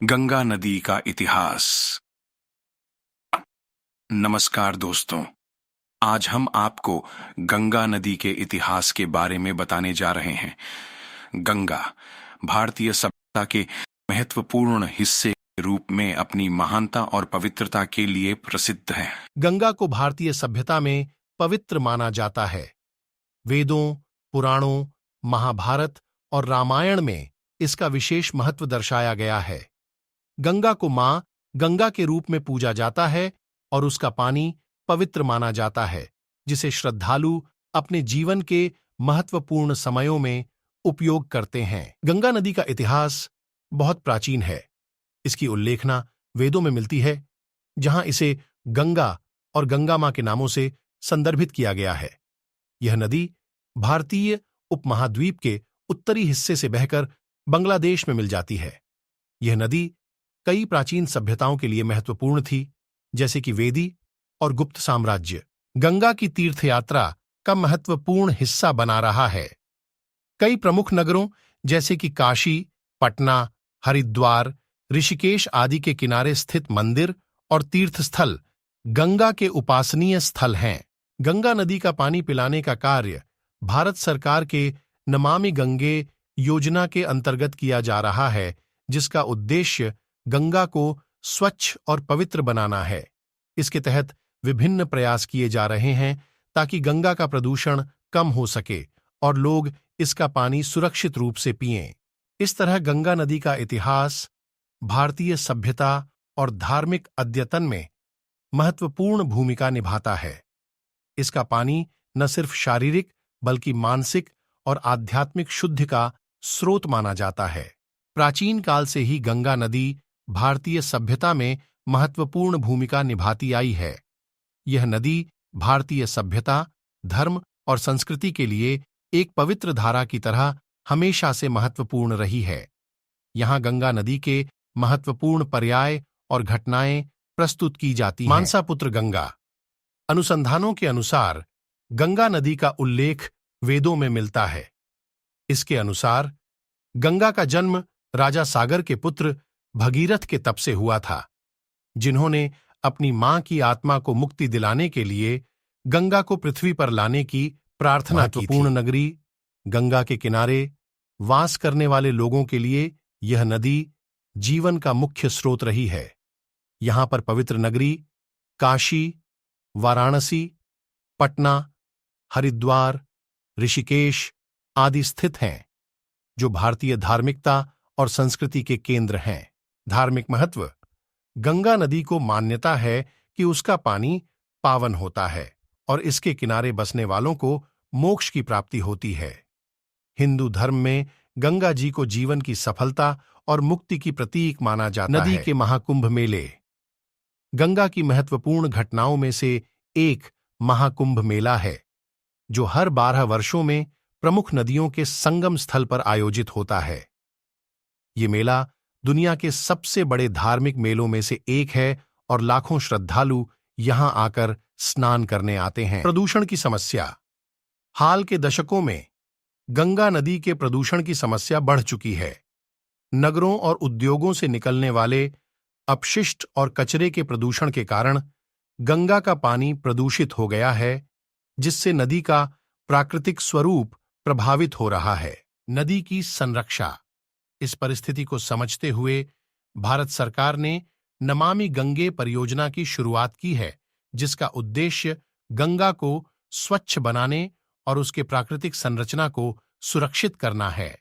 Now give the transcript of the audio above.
गंगा नदी का इतिहास। नमस्कार दोस्तों, आज हम आपको गंगा नदी के इतिहास के बारे में बताने जा रहे हैं। गंगा भारतीय सभ्यता के महत्वपूर्ण हिस्से के रूप में अपनी महानता और पवित्रता के लिए प्रसिद्ध है। गंगा को भारतीय सभ्यता में पवित्र माना जाता है। वेदों, पुराणों, महाभारत और रामायण में इसका विशेष महत्व दर्शाया गया है। गंगा को मां गंगा के रूप में पूजा जाता है और उसका पानी पवित्र माना जाता है, जिसे श्रद्धालु अपने जीवन के महत्वपूर्ण समयों में उपयोग करते हैं। गंगा नदी का इतिहास बहुत प्राचीन है। इसकी उल्लेखना वेदों में मिलती है, जहां इसे गंगा और गंगा मां के नामों से संदर्भित किया गया है। यह नदी भारतीय उपमहाद्वीप के उत्तरी हिस्से से बहकर बांग्लादेश में मिल जाती है। यह नदी कई प्राचीन सभ्यताओं के लिए महत्वपूर्ण थी, जैसे कि वेदी और गुप्त साम्राज्य। गंगा की तीर्थयात्रा का महत्वपूर्ण हिस्सा बना रहा है। कई प्रमुख नगरों जैसे कि काशी, पटना, हरिद्वार, ऋषिकेश आदि के किनारे स्थित मंदिर और तीर्थस्थल गंगा के उपासनीय स्थल हैं। गंगा नदी का पानी पिलाने का कार्य भारत सरकार के नमामि गंगे योजना के अंतर्गत किया जा रहा है, जिसका उद्देश्य गंगा को स्वच्छ और पवित्र बनाना है। इसके तहत विभिन्न प्रयास किए जा रहे हैं ताकि गंगा का प्रदूषण कम हो सके और लोग इसका पानी सुरक्षित रूप से पिएं। इस तरह गंगा नदी का इतिहास भारतीय सभ्यता और धार्मिक अद्यतन में महत्वपूर्ण भूमिका निभाता है। इसका पानी न सिर्फ शारीरिक बल्कि मानसिक और आध्यात्मिक शुद्धि का स्रोत माना जाता है। प्राचीन काल से ही गंगा नदी भारतीय सभ्यता में महत्वपूर्ण भूमिका निभाती आई है। यह नदी भारतीय सभ्यता, धर्म और संस्कृति के लिए एक पवित्र धारा की तरह हमेशा से महत्वपूर्ण रही है। यहाँ गंगा नदी के महत्वपूर्ण पर्याय और घटनाएं प्रस्तुत की जाती हैं। मानसापुत्र गंगा। अनुसंधानों के अनुसार गंगा नदी का उल्लेख वेदों में मिलता है। इसके अनुसार गंगा का जन्म राजा सागर के पुत्र भगीरथ के तप से हुआ था, जिन्होंने अपनी मां की आत्मा को मुक्ति दिलाने के लिए गंगा को पृथ्वी पर लाने की प्रार्थना की थी। महत्वपूर्ण नगरी गंगा के किनारे वास करने वाले लोगों के लिए यह नदी जीवन का मुख्य स्रोत रही है। यहां पर पवित्र नगरी काशी, वाराणसी, पटना, हरिद्वार, ऋषिकेश आदि स्थित हैं, जो भारतीय धार्मिकता और संस्कृति के केंद्र हैं। धार्मिक महत्व। गंगा नदी को मान्यता है कि उसका पानी पावन होता है और इसके किनारे बसने वालों को मोक्ष की प्राप्ति होती है। हिंदू धर्म में गंगा जी को जीवन की सफलता और मुक्ति की प्रतीक माना जाता है। नदी के महाकुंभ मेले। गंगा की महत्वपूर्ण घटनाओं में से एक महाकुंभ मेला है, जो हर 12 वर्षों में प्रमुख नदियों के संगम स्थल पर आयोजित होता है। ये मेला दुनिया के सबसे बड़े धार्मिक मेलों में से एक है और लाखों श्रद्धालु यहां आकर स्नान करने आते हैं। प्रदूषण की समस्या। हाल के दशकों में गंगा नदी के प्रदूषण की समस्या बढ़ चुकी है। नगरों और उद्योगों से निकलने वाले अपशिष्ट और कचरे के प्रदूषण के कारण गंगा का पानी प्रदूषित हो गया है, जिससे नदी का प्राकृतिक स्वरूप प्रभावित हो रहा है। नदी की संरक्षा। इस परिस्थिति को समझते हुए भारत सरकार ने नमामि गंगे परियोजना की शुरुआत की है, जिसका उद्देश्य गंगा को स्वच्छ बनाने और उसके प्राकृतिक संरचना को सुरक्षित करना है।